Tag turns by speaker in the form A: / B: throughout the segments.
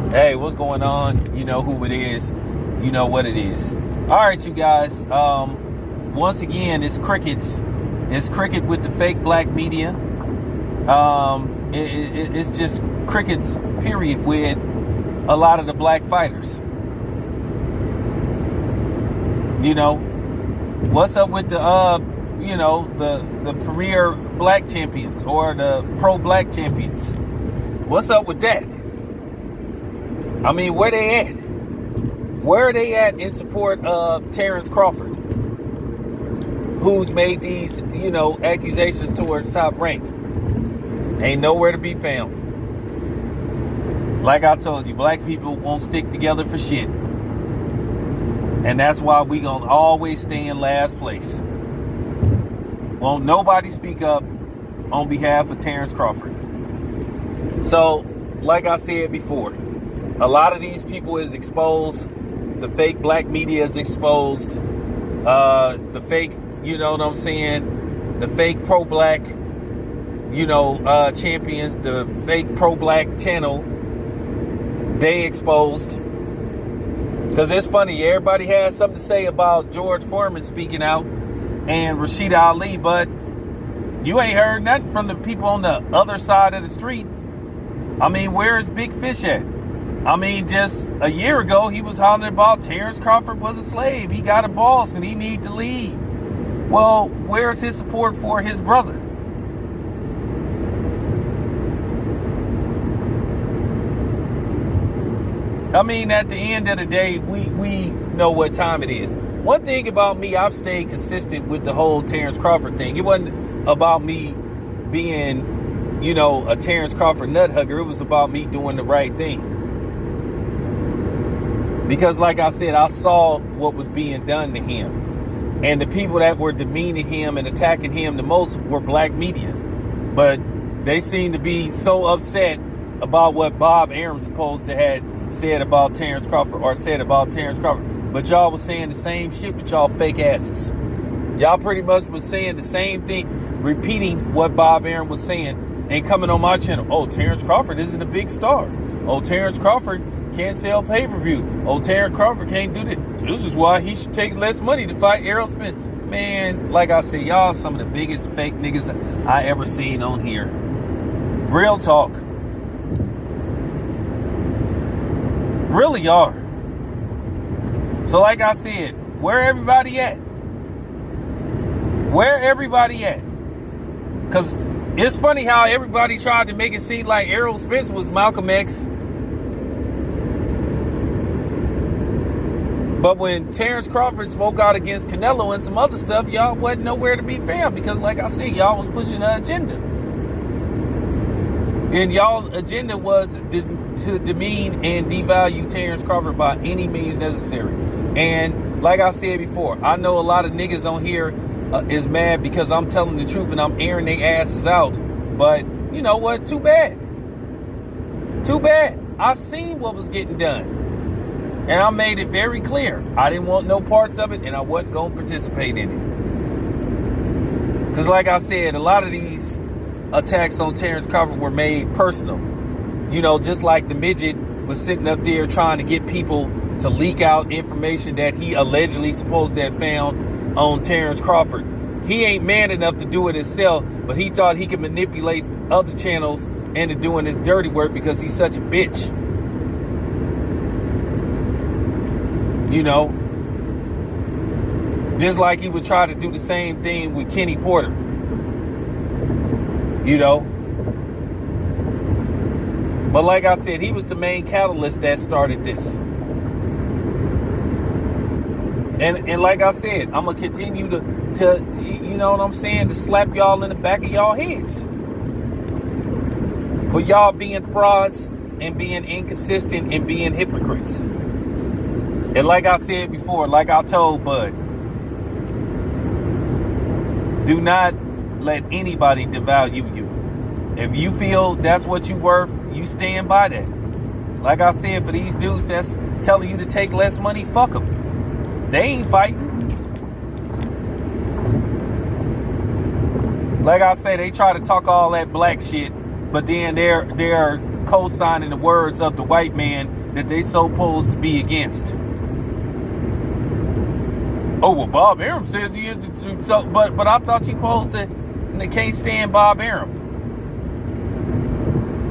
A: Hey, what's going on? You know who it is. You know what it is. All right, you guys. Once again, it's crickets. It's cricket with the fake black media. It's just crickets, period, with a lot of the black fighters. You know, what's up with the the premier black champions or the pro black champions? What's up with that? I mean, where they at? Where are they at in support of Terence Crawford, who's made these, accusations towards Top Rank? Ain't nowhere to be found. Like I told you, black people won't stick together for shit. And that's why we gonna always stay in last place. Won't nobody speak up on behalf of Terence Crawford. So, like I said before, a lot of these people is exposed. The fake black media is exposed. The fake, the fake pro-black, champions, the fake pro-black channel, they exposed. Because it's funny, everybody has something to say about George Foreman speaking out and Rashida Ali, but you ain't heard nothing from the people on the other side of the street. I mean, where's Big Fish at? I mean, just a year ago, he was hollering about Terence Crawford was a slave. He got a boss and he need to leave. Well, where's his support for his brother? I mean, at the end of the day, we know what time it is. One thing about me, I've stayed consistent with the whole Terence Crawford thing. It wasn't about me being, a Terence Crawford nut hugger. It was about me doing the right thing. Because like I said, I saw what was being done to him. And the people that were demeaning him and attacking him the most were black media. But they seem to be so upset about what Bob Arum supposed to had said about Terence Crawford or said about Terence Crawford. But y'all was saying the same shit with y'all fake asses. Y'all pretty much was saying the same thing, repeating what Bob Arum was saying and coming on my channel. Oh, Terence Crawford isn't a big star. Oh, Terence Crawford can't sell pay-per-view. Oh, Terence Crawford can't do this. This is why he should take less money to fight Errol Spence. Man, like I said, y'all some of the biggest fake niggas I ever seen on here. Real talk. Really are. So like I said, where everybody at? Where everybody at? Because it's funny how everybody tried to make it seem like Errol Spence was Malcolm X. But when Terence Crawford spoke out against Canelo and some other stuff, y'all wasn't nowhere to be found. Because like I said, y'all was pushing an agenda. And y'all agenda was to demean and devalue Terence Crawford by any means necessary. And like I said before, I know a lot of niggas on here is mad because I'm telling the truth and I'm airing their asses out. But you know what? Too bad. Too bad. I seen what was getting done. And I made it very clear. I didn't want no parts of it and I wasn't going to participate in it. Because like I said, a lot of these attacks on Terence Crawford were made personal. Just like the midget was sitting up there trying to get people to leak out information that he allegedly supposed to have found on Terence Crawford. He ain't man enough to do it himself, but he thought he could manipulate other channels into doing his dirty work because he's such a bitch. Just like he would try to do the same thing with Kenny Porter. But like I said, he was the main catalyst that started this. And like I said, I'm going to continue to to slap y'all in the back of y'all heads. For y'all being frauds and being inconsistent and being hypocrites. And like I said before, like I told Bud, do not let anybody devalue you. If you feel that's what you worth, you stand by that. Like I said, for these dudes that's telling you to take less money, fuck them. They ain't fighting. Like I say, they try to talk all that black shit, but then they're co-signing the words of the white man that they supposed to be against. Oh, well, Bob Arum says he is. So, but I thought you supposed to, and they can't stand Bob Arum.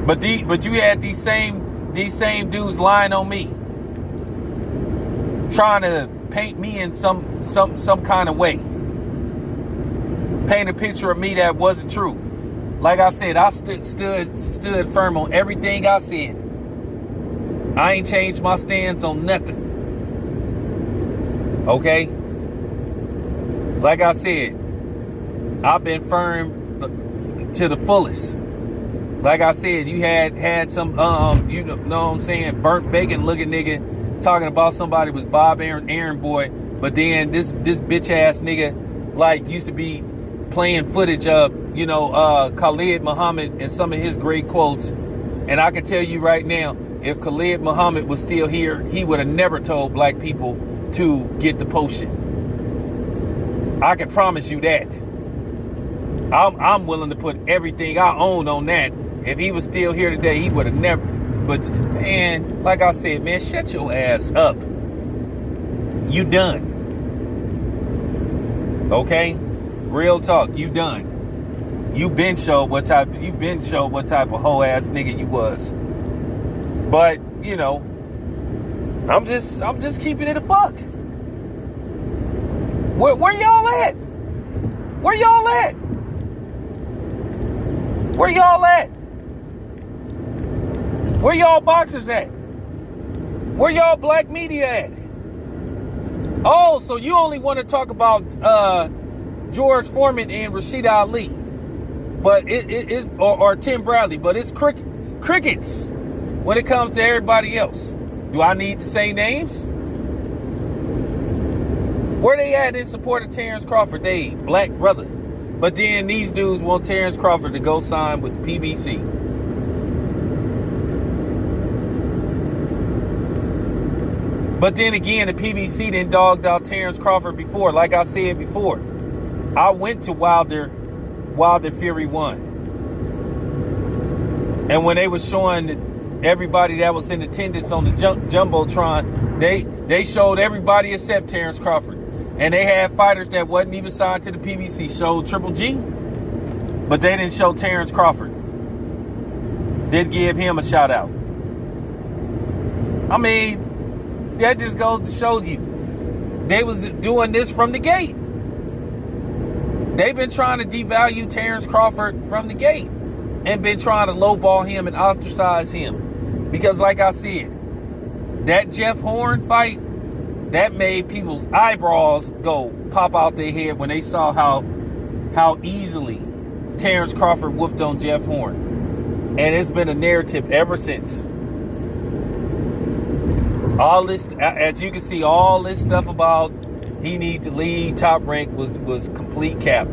A: But you had these same dudes lying on me, trying to paint me in some kind of way, paint a picture of me that wasn't true. Like I said, I stood firm on everything I said. I ain't changed my stance on nothing. Okay? Like I said, I've been firm to the fullest. Like I said, you had some you know what I'm saying, burnt bacon looking nigga talking about somebody was Bob Aaron boy, but then this bitch ass nigga like used to be playing footage of, you know, Khalid Muhammad and some of his great quotes. And I can tell you right now, if Khalid Muhammad was still here, he would have never told black people to get the potion. I can promise you that. I'm willing to put everything I own on that. If he was still here today, he would have never. But man, like I said, man, shut your ass up. You done. Okay? Real talk, you done. You been showed what type of hoe ass nigga you was. But, you know, I'm just keeping it a buck. Where y'all at? Where y'all at? Where y'all at? Where y'all boxers at? Where y'all black media at? Oh, so you only want to talk about George Foreman and Rashid Ali, but or Tim Bradley, but it's crickets when it comes to everybody else. Do I need to say names? Where they at in support of Terence Crawford? They black brother. But then these dudes want Terence Crawford to go sign with the PBC. But then again, the PBC didn't dogged out Terence Crawford before. Like I said before, I went to Wilder Fury 1. And when they was showing everybody that was in attendance on the Jumbotron, they showed everybody except Terence Crawford. And they had fighters that wasn't even signed to the PBC. Showed Triple G, but they didn't show Terence Crawford. Did give him a shout out. I mean, that just goes to show you, they was doing this from the gate. They've been trying to devalue Terence Crawford from the gate and been trying to lowball him and ostracize him. Because like I said, that Jeff Horn fight, that made people's eyebrows go pop out their head when they saw how easily Terence Crawford whooped on Jeff Horn. And it's been a narrative ever since. All this, as you can see, all this stuff about he need to leave Top Rank was complete cap.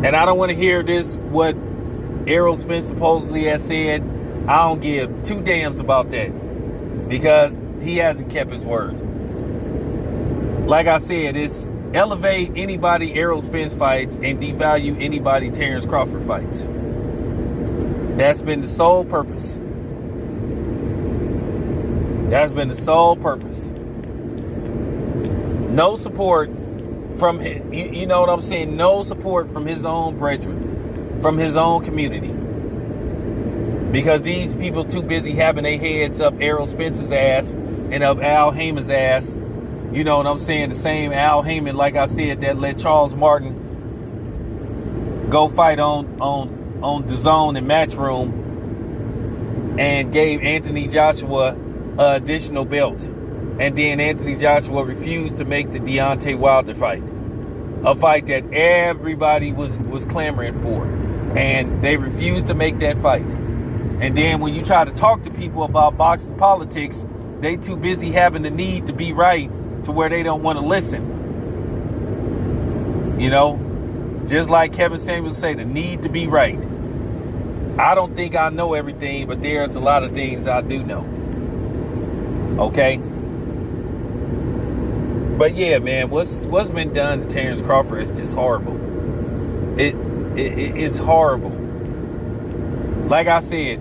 A: And I don't want to hear this, what Errol Spence supposedly has said. I don't give two damns about that, because he hasn't kept his word. Like I said, it's elevate anybody Errol Spence fights and devalue anybody Terence Crawford fights. That's been the sole purpose. That's been the sole purpose. No support from him, you know what I'm saying? No support from his own brethren, from his own community. Because these people too busy having their heads up Errol Spence's ass and up Al Heyman's ass. You know what I'm saying? The same Al Heyman, like I said, that let Charles Martin go fight on DAZN and Matchroom and gave Anthony Joshua an additional belt. And then Anthony Joshua refused to make the Deontay Wilder fight. A fight that everybody was clamoring for. And they refused to make that fight. And then when you try to talk to people about boxing politics, they too busy having the need to be right to where they don't want to listen. You know, just like Kevin Samuels say, the need to be right. I don't think I know everything, but there's a lot of things I do know. Okay? But yeah, man, what's been done to Terence Crawford is just horrible. It's horrible. Like I said,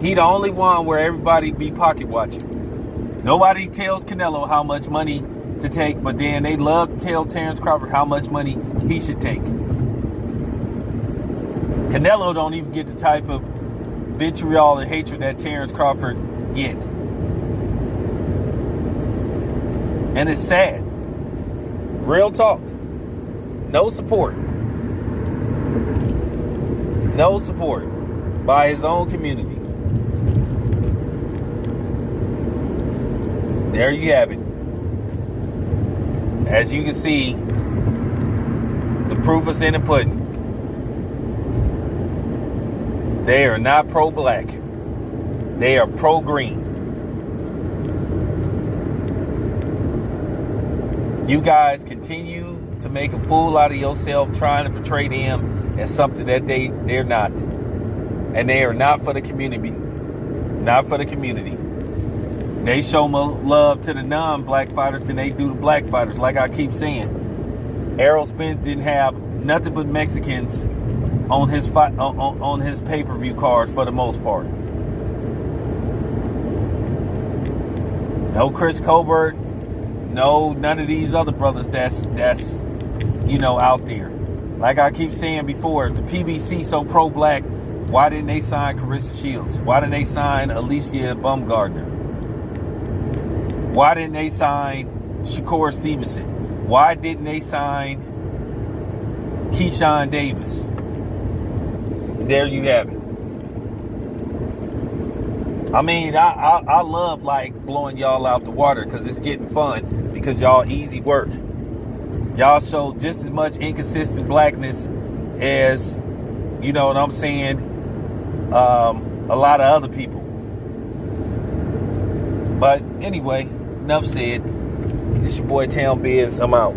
A: he the only one where everybody be pocket watching. Nobody tells Canelo how much money to take, but then they love to tell Terence Crawford how much money he should take. Canelo don't even get the type of vitriol and hatred that Terence Crawford get. And it's sad. Real talk. No support. No support by his own community. There you have it. As you can see, the proof is in the pudding. They are not pro-black. They are pro-green. You guys continue to make a fool out of yourself trying to portray them as something that they're not. And they are not for the community. Not for the community. They show more love to the non-black fighters than they do the black fighters. Like I keep saying, Errol Spence didn't have nothing but Mexicans on his on his pay-per-view card for the most part. No Chris Colbert, no none of these other brothers that's out there. Like I keep saying before, if the PBC so pro-black, why didn't they sign Carissa Shields? Why didn't they sign Alicia Baumgardner? Why didn't they sign Shakur Stevenson? Why didn't they sign Keyshawn Davis? There you have it. I mean, I love like blowing y'all out the water because it's getting fun, because y'all easy work. Y'all show just as much inconsistent blackness as, you know what I'm saying, a lot of other people. But anyway, enough said. This your boy Town Biz. I'm out.